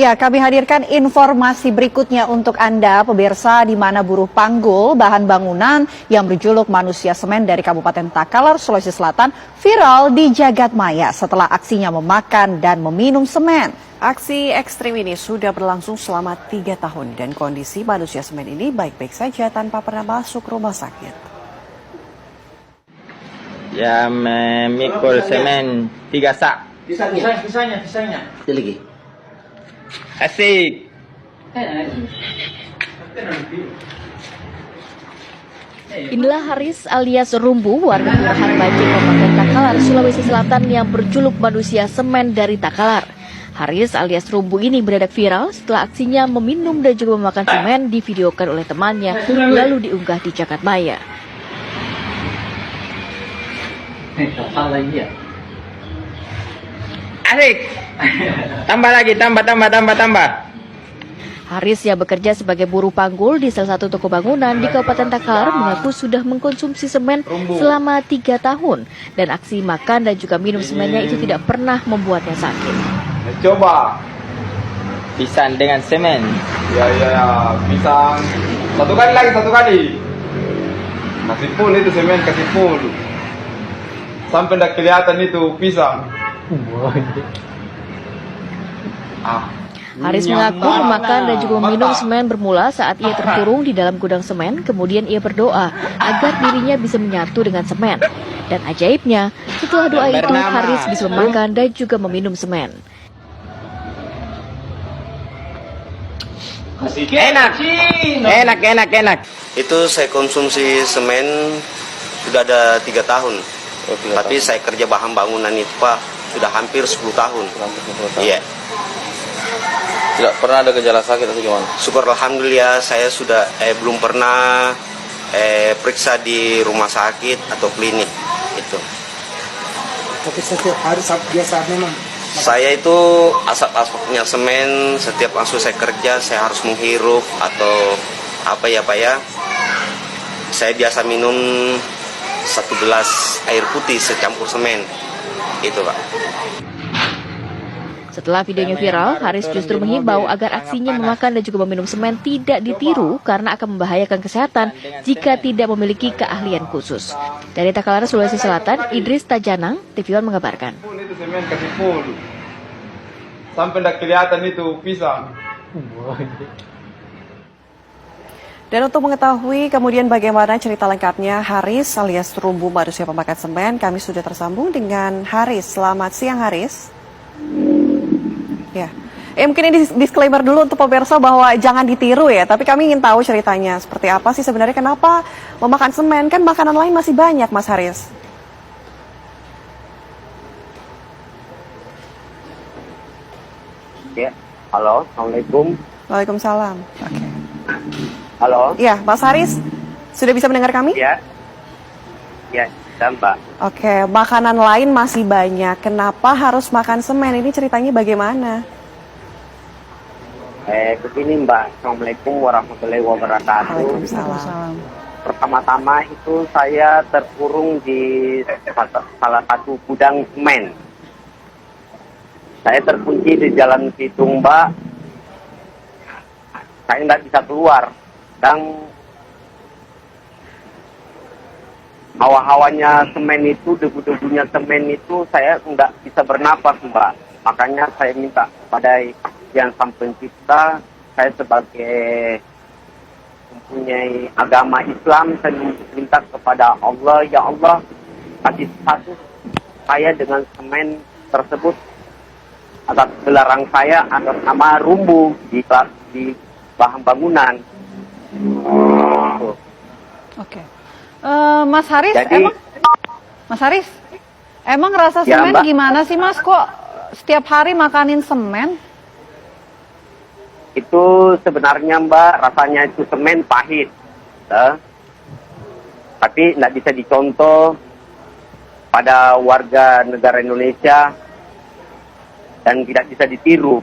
Ya, kami hadirkan informasi berikutnya untuk Anda, pemirsa, di mana buruh panggul bahan bangunan yang berjuluk Manusia Semen dari Kabupaten Takalar, Sulawesi Selatan, viral di jagat maya setelah aksinya memakan dan meminum semen. Aksi ekstrim ini sudah berlangsung selama 3 tahun dan kondisi manusia semen ini baik-baik saja tanpa pernah masuk rumah sakit. Ya, memikul semen 3 sak. Sisanya. Itu lagi. Asik. Inilah Haris alias Rumbu, warga Kelurahan Banjir, Kabupaten Takalar, Sulawesi Selatan yang berjuluk Manusia Semen dari Takalar. Haris alias Rumbu ini beredak viral setelah aksinya meminum dan juga memakan semen divideokan oleh temannya lalu diunggah di jagat maya. Asik. Tambah lagi, tambah. Haris yang bekerja sebagai buruh panggul di salah satu toko bangunan di Kabupaten Takalar mengaku sudah mengkonsumsi semen selama 3 tahun dan aksi makan dan juga minum semennya itu tidak pernah membuatnya sakit. Coba pisang dengan semen. Ya, pisang. Satu kali. Kasih full itu semen, kasih full. Sampai tidak kelihatan itu pisang. Haris mengaku memakan dan juga meminum semen bermula saat ia terkurung di dalam gudang semen, kemudian ia berdoa agar dirinya bisa menyatu dengan semen. Dan ajaibnya, setelah doa itu Haris bisa memakan dan juga meminum semen. Enak. Itu saya konsumsi semen sudah ada 3 tahun. Tapi saya kerja bahan bangunan itu Pak sudah hampir 10 tahun. Iya. Tidak pernah ada gejala sakit atau gimana? Syukur alhamdulillah saya sudah belum pernah periksa di rumah sakit atau klinik itu. Tapi setiap hari biasa memang. Saya itu asap-asapnya semen setiap langsung saya kerja saya harus menghirup atau apa ya Pak ya. Saya biasa minum 1 gelas air putih secampur semen. Itu Pak. Setelah videonya viral, Haris justru menghimbau agar aksinya memakan dan juga meminum semen tidak ditiru karena akan membahayakan kesehatan jika tidak memiliki keahlian khusus. Dari Takalar, Sulawesi Selatan, Idris Tajanang, TV One mengabarkan. Full itu semen, kasih full. Sampai tidak kelihatan itu pisang. Dan untuk mengetahui kemudian bagaimana cerita lengkapnya Haris alias Rumbu Manusia Pemakan Semen, kami sudah tersambung dengan Haris. Selamat siang Haris. Ya, mungkin ini disclaimer dulu untuk pemirsa bahwa jangan ditiru ya. Tapi kami ingin tahu ceritanya seperti apa sih sebenarnya, kenapa memakan semen, kan makanan lain masih banyak Mas Haris. Ya, halo, assalamualaikum. Waalaikumsalam. Oke. Halo. Ya, Mas Haris, sudah bisa mendengar kami? Ya, Mbak. Oke, makanan lain masih banyak. Kenapa harus makan semen? Ini ceritanya bagaimana? Begini Mbak, assalamualaikum warahmatullahi wabarakatuh. Waalaikumsalam. Pertama-tama itu saya terkurung di salah satu gudang semen. Saya terkunci di Jalan Pitung Mbak. Saya nggak bisa keluar. Dan hawa-hawanya semen itu, debu-debunya semen itu, saya nggak bisa bernapas Mbak. Makanya saya minta pada Yang Sang Pencipta, saya sebagai mempunyai agama Islam, saya minta kepada Allah, ya Allah, kasih status saya dengan semen tersebut atas gelarang saya atas nama Rumbu di bahan bangunan. Oke. Mas Haris, Jadi, emang rasa Ya, semen Mbak. gimana sih Mas? Kok setiap hari makanin semen? itu sebenarnya Mbak, rasanya itu semen pahit. Tapi tidak bisa dicontoh pada warga negara Indonesia dan tidak bisa ditiru.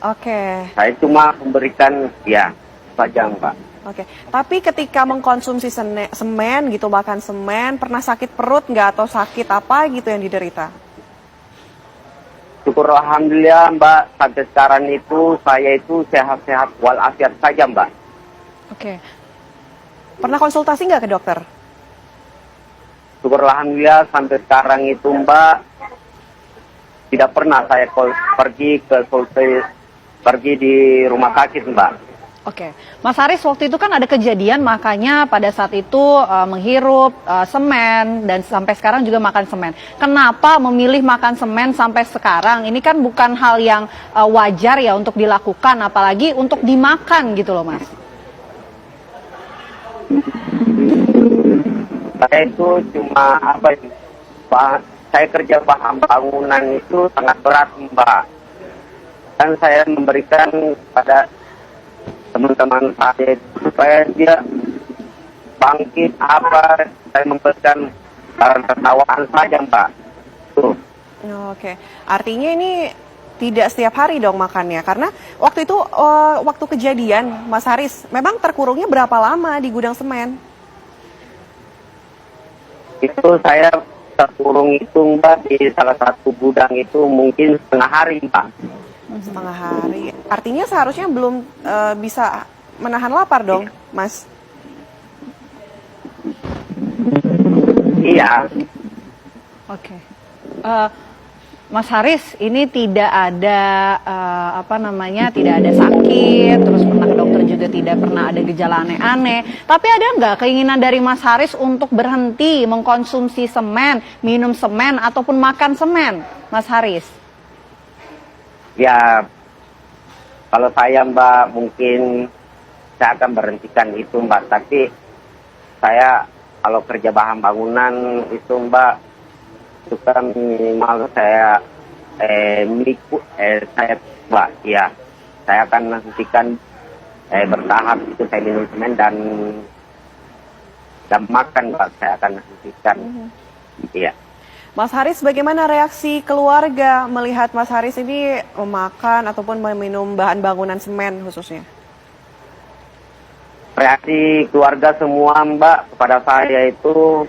Oke. Saya cuma memberikan, ya, saja Mbak. Oke, tapi ketika mengkonsumsi semen gitu, makan semen, pernah sakit perut nggak atau sakit apa gitu yang diderita? Syukur alhamdulillah Mbak, sampai sekarang itu saya itu sehat-sehat walafiat saja Mbak. Oke. Pernah konsultasi nggak ke dokter? Syukur alhamdulillah sampai sekarang itu Mbak, tidak pernah saya pergi di rumah sakit Mbak. Oke, Mas Haris, waktu itu kan ada kejadian, makanya pada saat itu menghirup semen dan sampai sekarang juga makan semen. Kenapa memilih makan semen sampai sekarang? Ini kan bukan hal yang wajar ya untuk dilakukan, apalagi untuk dimakan gitu loh Mas. Saya itu cuma saya kerja bahan bangunan itu sangat berat Mbak. Dan saya memberikan pada teman-teman saya supaya dia bangkit saya memberikan tertawaan saja Mbak. Tuh. Oke, artinya ini tidak setiap hari dong makannya, karena waktu itu waktu kejadian Mas Haris memang terkurungnya berapa lama di gudang semen? Itu saya terkurung itu Mbak di salah satu gudang itu mungkin setengah hari Mbak. Setengah hari. Artinya seharusnya belum bisa menahan lapar dong, Mas? Iya. Oke. Mas Haris, ini tidak ada tidak ada sakit, terus pernah ke dokter juga tidak pernah ada gejala aneh-aneh. Tapi ada nggak keinginan dari Mas Haris untuk berhenti mengkonsumsi semen, minum semen ataupun makan semen, Mas Haris? Ya, kalau saya Mbak mungkin saya akan berhentikan itu Mbak. Tapi saya kalau kerja bahan bangunan itu Mbak, itu kan minimal saya Mbak, ya saya akan hentikan bertahap itu saya minum semen dan makan Mbak, saya akan hentikan. Iya. Mas Haris, bagaimana reaksi keluarga melihat Mas Haris ini memakan ataupun meminum bahan bangunan semen khususnya? Reaksi keluarga semua Mbak kepada saya itu,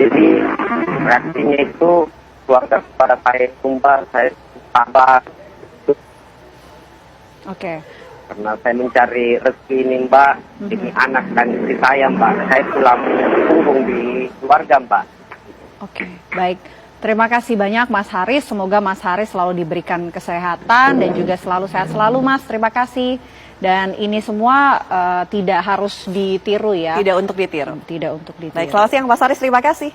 jadi reaksinya itu keluarga kepada saya itu Mbak, saya sabar. Oke. Karena saya mencari rezeki ini Mbak, demi anak dan istri saya Mbak. Saya tulang punggung di keluarga Mbak. Oke, baik. Terima kasih banyak Mas Haris. Semoga Mas Haris selalu diberikan kesehatan dan juga selalu sehat selalu Mas. Terima kasih. Dan ini semua tidak harus ditiru ya. Tidak untuk ditiru. Tidak untuk ditiru. Baik, selamat siang Mas Haris, terima kasih.